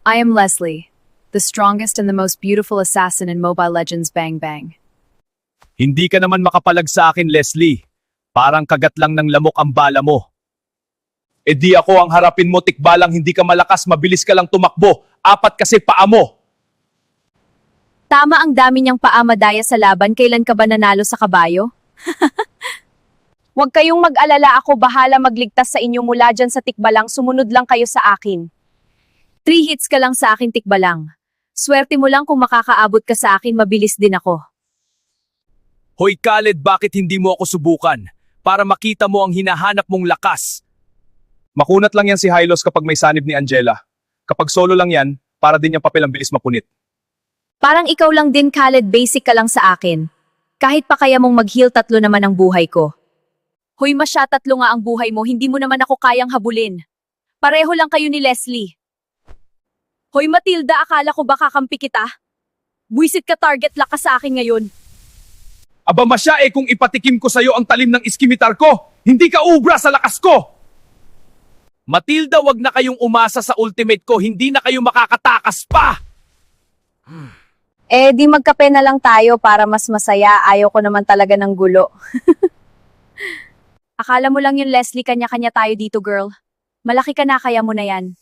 I am Leslie, the strongest and the most beautiful assassin in Mobile Legends Bang Bang. Hindi ka naman makapalag sa akin, Leslie. Parang kagat lang ng lamok ang bala mo. E di ako ang harapin mo, tikbalang hindi ka malakas, mabilis ka lang tumakbo. Apat kasi paa mo. Tama, ang dami niyang paamadaya sa laban, kailan ka ba nanalo sa kabayo? Huwag kayong mag-alala, ako bahala magligtas sa inyo mula dyan sa tikbalang, sumunod lang kayo sa akin. 3 hits ka lang sa akin, tikbalang. Swerte mo lang kung makakaabot ka sa akin, mabilis din ako. Hoy Khaled, bakit hindi mo ako subukan? Para makita mo ang hinahanap mong lakas. Makunat lang yan si Hylos kapag may sanib ni Angela. Kapag solo lang yan, para din yung papel ang bilis mapunit. Parang ikaw lang din, Khaled, basic ka lang sa akin. Kahit pa kaya mong mag-heal, 3 naman ang buhay ko. Hoy, 3 nga ang buhay mo, hindi mo naman ako kayang habulin. Pareho lang kayo ni Leslie. Hoy Matilda, akala ko ba kakampi kita? Buisit ka, target lakas sa akin ngayon. Aba masya kung ipatikim ko sa'yo ang talim ng iskimitar ko, hindi ka ubra sa lakas ko! Matilda, wag na kayong umasa sa ultimate ko, hindi na kayo makakatakas pa! Eh, di magkape na lang tayo para mas masaya, ayaw ko naman talaga ng gulo. Akala mo lang yun, Leslie, kanya-kanya tayo dito, girl. Malaki ka na, kaya mo na yan.